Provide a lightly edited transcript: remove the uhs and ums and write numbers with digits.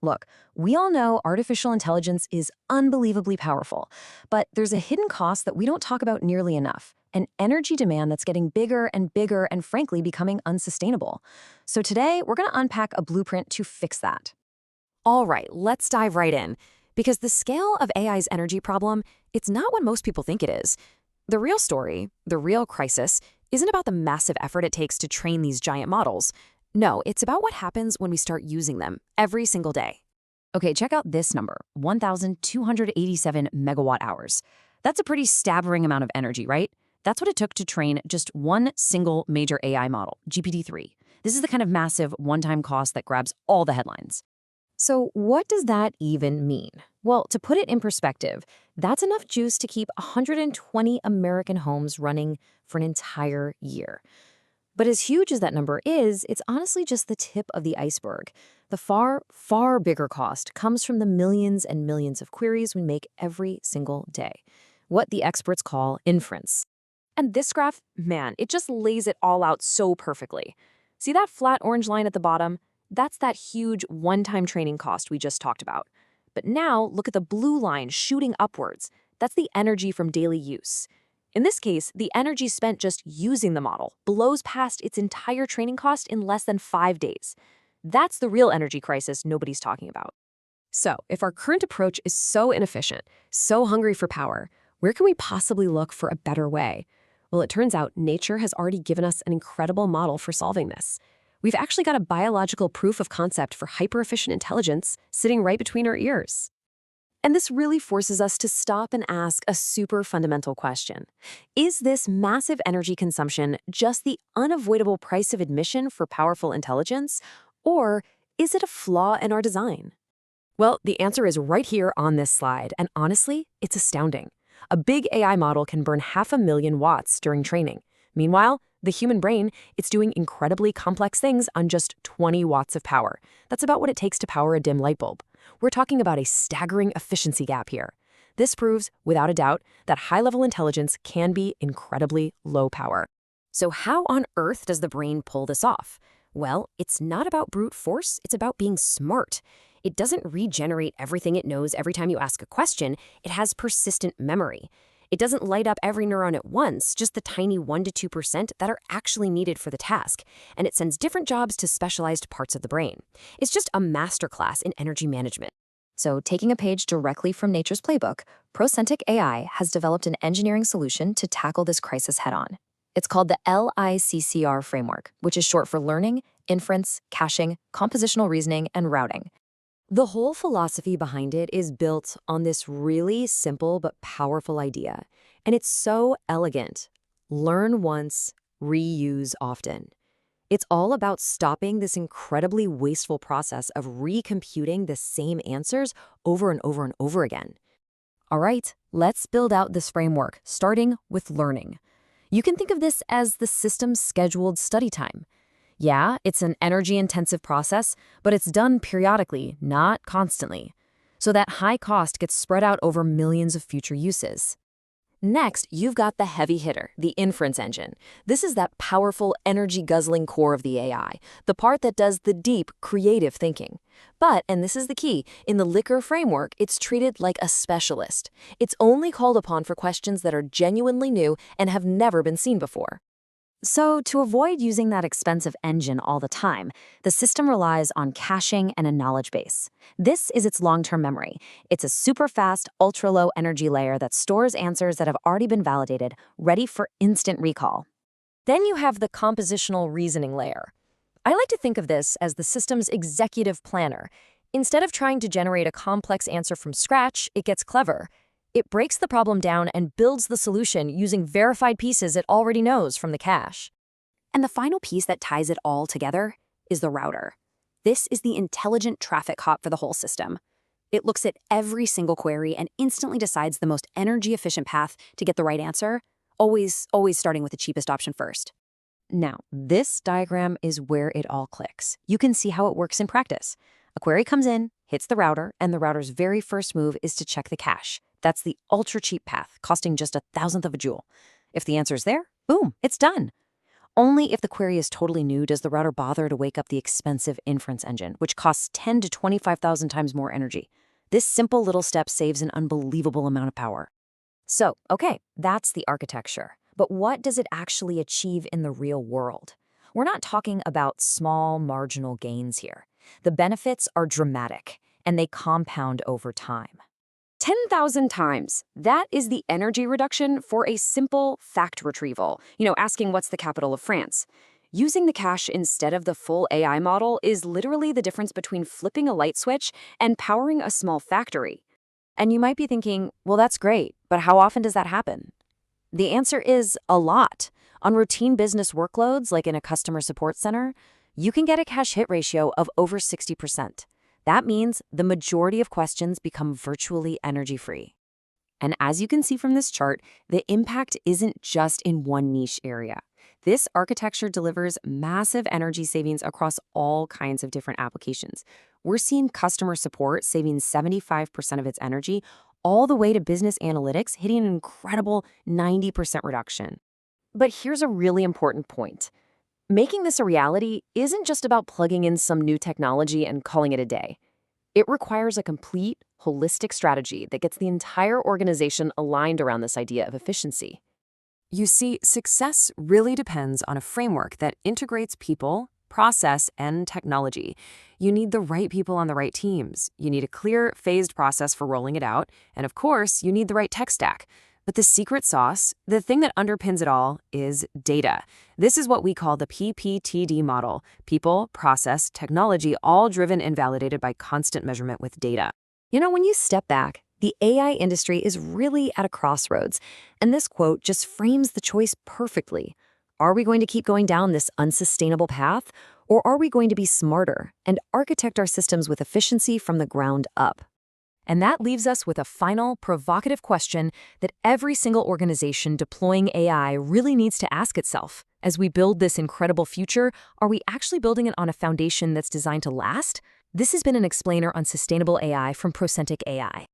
Look, we all know artificial intelligence is unbelievably powerful, but there's a hidden cost that we don't talk about nearly enough, an energy demand that's getting bigger and frankly becoming unsustainable. So today, we're going to unpack a blueprint to fix that. All right, let's dive right in. Because the scale of AI's energy problem, it's not what most people think it is. The real story, the real crisis, isn't about the massive effort it takes to train these giant models. No, it's about what happens when we start using them every single day. Okay, check out this number, 1,287 megawatt hours. That's a pretty staggering amount of energy, right? That's what it took to train just one single major AI model, GPT-3. This is the kind of massive one-time cost that grabs all the headlines. So what does that even mean? Well, to put it in perspective, that's enough juice to keep 120 American homes running for an entire year. But as huge as that number is, it's honestly just the tip of the iceberg. The far bigger cost comes from the millions and millions of queries we make every single day, what the experts call inference. And this graph, man, it just lays it all out so perfectly. See that flat orange line at the bottom? That's that huge one-time training cost we just talked about. But now look at the blue line shooting upwards. That's the energy from daily use. In this case, the energy spent just using the model blows past its entire training cost in less than 5 days. That's the real energy crisis nobody's talking about. So, if our current approach is so inefficient, so hungry for power, where can we possibly look for a better way? Well, it turns out nature has already given us an incredible model for solving this. We've actually got a biological proof of concept for hyper-efficient intelligence sitting right between our ears. And this really forces us to stop and ask a super fundamental question. Is this massive energy consumption just the unavoidable price of admission for powerful intelligence, or is it a flaw in our design? Well, the answer is right here on this slide, and honestly, it's astounding. A big AI model can burn 500,000 watts during training. Meanwhile, the human brain, it's doing incredibly complex things on just 20 watts of power. That's about what it takes to power a dim light bulb. We're talking about a staggering efficiency gap here. This proves, without a doubt, that high-level intelligence can be incredibly low power. So how on earth does the brain pull this off? Well, it's not about brute force, it's about being smart. It doesn't regenerate everything it knows every time you ask a question, it has persistent memory. It doesn't light up every neuron at once, just the tiny 1 to 2% that are actually needed for the task, and it sends different jobs to specialized parts of the brain. It's just a masterclass in energy management. So taking a page directly from nature's playbook, Procentic AI has developed an engineering solution to tackle this crisis head-on. It's called the LICCR framework, which is short for learning, inference, caching, compositional reasoning, and routing. The whole philosophy behind it is built on this really simple but powerful idea, and it's so elegant. Learn once, reuse often. It's all about stopping this incredibly wasteful process of recomputing the same answers over and over and over again. All right, let's build out this framework, starting with learning. You can think of this as the system's scheduled study time. Yeah, it's an energy-intensive process, but it's done periodically, not constantly. So that high cost gets spread out over millions of future uses. Next, you've got the heavy hitter, the inference engine. This is that powerful, energy-guzzling core of the AI, the part that does the deep, creative thinking. But, and this is the key, in the LICCR framework, it's treated like a specialist. It's only called upon for questions that are genuinely new and have never been seen before. So to avoid using that expensive engine all the time, the system relies on caching and a knowledge base. This is its long-term memory. It's a super fast, ultra-low energy layer that stores answers that have already been validated, ready for instant recall. Then you have the compositional reasoning layer. I like to think of this as the system's executive planner. Instead of trying to generate a complex answer from scratch, it gets clever. It breaks the problem down and builds the solution using verified pieces it already knows from the cache. And the final piece that ties it all together is the router. This is the intelligent traffic cop for the whole system. It looks at every single query and instantly decides the most energy-efficient path to get the right answer, always starting with the cheapest option first. Now, this diagram is where it all clicks. You can see how it works in practice. A query comes in, hits the router, and the router's very first move is to check the cache. That's the ultra-cheap path, costing just 1,000th of a joule. If the answer's there, boom, it's done. Only if the query is totally new does the router bother to wake up the expensive inference engine, which costs 10 to 25,000 times more energy. This simple little step saves an unbelievable amount of power. So, okay, that's the architecture. But what does it actually achieve in the real world? We're not talking about small, marginal gains here. The benefits are dramatic, and they compound over time. 10,000 times. That is the energy reduction for a simple fact retrieval, asking what's the capital of France. Using the cache instead of the full AI model is literally the difference between flipping a light switch and powering a small factory. And you might be thinking, well, that's great, but how often does that happen? The answer is a lot. On routine business workloads, like in a customer support center, you can get a cache hit ratio of over 60%. That means the majority of questions become virtually energy-free. And as you can see from this chart, the impact isn't just in one niche area. This architecture delivers massive energy savings across all kinds of different applications. We're seeing customer support saving 75% of its energy, all the way to business analytics hitting an incredible 90% reduction. But here's a really important point. Making this a reality isn't just about plugging in some new technology and calling it a day. It requires a complete, holistic strategy that gets the entire organization aligned around this idea of efficiency. You see, success really depends on a framework that integrates people, process, and technology. You need the right people on the right teams. You need a clear, phased process for rolling it out. And of course, you need the right tech stack. But the secret sauce, the thing that underpins it all, is data. This is what we call the PPTD model: people, process, technology, all driven and validated by constant measurement with data. When you step back, the AI industry is really at a crossroads, and this quote just frames the choice perfectly. Are we going to keep going down this unsustainable path, or are we going to be smarter and architect our systems with efficiency from the ground up? And that leaves us with a final, provocative question that every single organization deploying AI really needs to ask itself. As we build this incredible future, are we actually building it on a foundation that's designed to last? This has been an explainer on sustainable AI from Procentic AI.